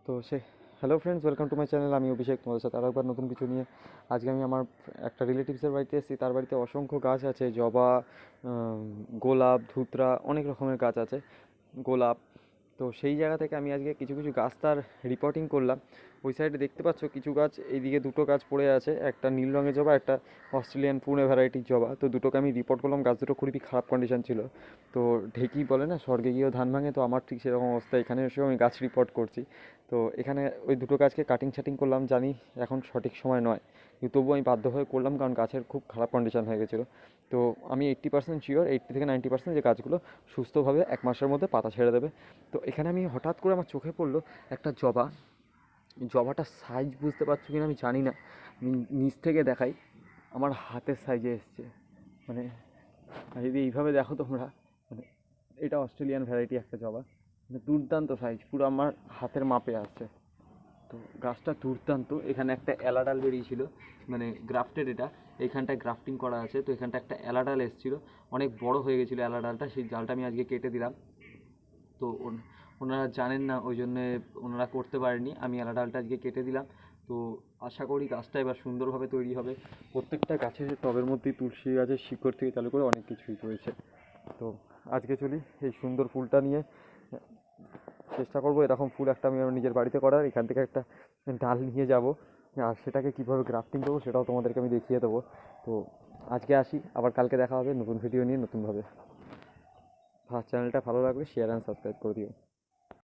তো hello friends, welcome to my channel. আমি অভিষেক, তোমাদের সাথে আরও একবার নতুন কিছু নিয়ে আজকে আমি আমার একটা রিলেটিভসের বাড়িতে এসেছি। তার বাড়িতে অসংখ্য গাছ আছে, জবা, গোলাপ, ধুতরা, অনেক রকমের গাছ আছে, গোলাপ। তো সেই জায়গা থেকে আমি আজকে কিছু কিছু গাছ তার রিপোর্টিং করলাম। ওই সাইডে দেখতে পাচ্ছ কিছু গাছ, এইদিকে দুটো গাছ পড়ে আছে, একটা নীল রঙের জবা, একটা অস্ট্রেলিয়ান পুনে ভ্যারাইটির জবা। তো দুটোকে আমি রিপোর্ট করলাম, গাছ দুটো খুবই খারাপ কন্ডিশন ছিল। তো ঢেকি বলে না, স্বর্গে গিয়েও ধান ভাঙে, তো আমার ঠিক সেরকম অবস্থা। এখানে এসেও আমি গাছ রিপোর্ট করছি। তো এখানে ওই দুটো গাছকে কাটিং ছাটিং করলাম, জানি এখন সঠিক সময় নয়, কিন্তু তবুও আমি বাধ্য হয়ে করলাম, কারণ গাছের খুব খারাপ কন্ডিশন হয়ে গেছিলো। তো আমি 80% শিওর, 80 থেকে 90% যে গাছগুলো সুস্থভাবে 1 মাসের মধ্যে পাতা ছেড়ে দেবে। তো এখানে আমি হঠাৎ করে আমার চোখে পড়লো একটা জবা। জবাটার সাইজ বুঝতে পারছো কিনা আমি জানি না, আমি নিচ থেকে দেখাই, আমার হাতের সাইজে এসছে। মানে যদি এইভাবে দেখো তোমরা, মানে এটা অস্ট্রেলিয়ান ভ্যারাইটি একটা জবা, মানে দুর্দান্ত সাইজ, পুরো আমার হাতের মাপে আসছে। তো গাছটা দুর্দান্ত। এখানে একটা এলাডাল বেরিয়েছিল, মানে গ্রাফটেড, এটা এইখানটায় গ্রাফটিং করা আছে। তো এখানটা একটা এলাডাল এসেছিলো, অনেক বড় হয়ে গেছিলো এলাডালটা, সেই জালটা আমি আজকে কেটে দিলাম। তো ওনারা জানেন না, ওই জন্যে ওনারা করতে পারেনি, আমি এলাডালটা আজকে কেটে দিলাম। তো আশা করি গাছটা এবার সুন্দরভাবে তৈরি হবে। প্রত্যেকটা গাছের টবের মধ্যেই তুলসী গাছের শিকড় থেকে চালু করে অনেক কিছুই রয়েছে। তো আজকে চলি এই সুন্দর ফুলটা নিয়ে, চেষ্টা করবো এরকম ফুল একটা আমি আমার নিজের বাড়িতে করার। এখান থেকে একটা ডাল নিয়ে যাব, আর সেটাকে কীভাবে গ্রাফটিং করবো সেটাও তোমাদেরকে আমি দেখিয়ে দেবো। তো আজকে আসি, আবার কালকে দেখা হবে নতুন ভিডিও নিয়ে নতুনভাবে। চ্যানেলটা ভালো লাগলে শেয়ার অ্যান্ড সাবস্ক্রাইব করে দিও।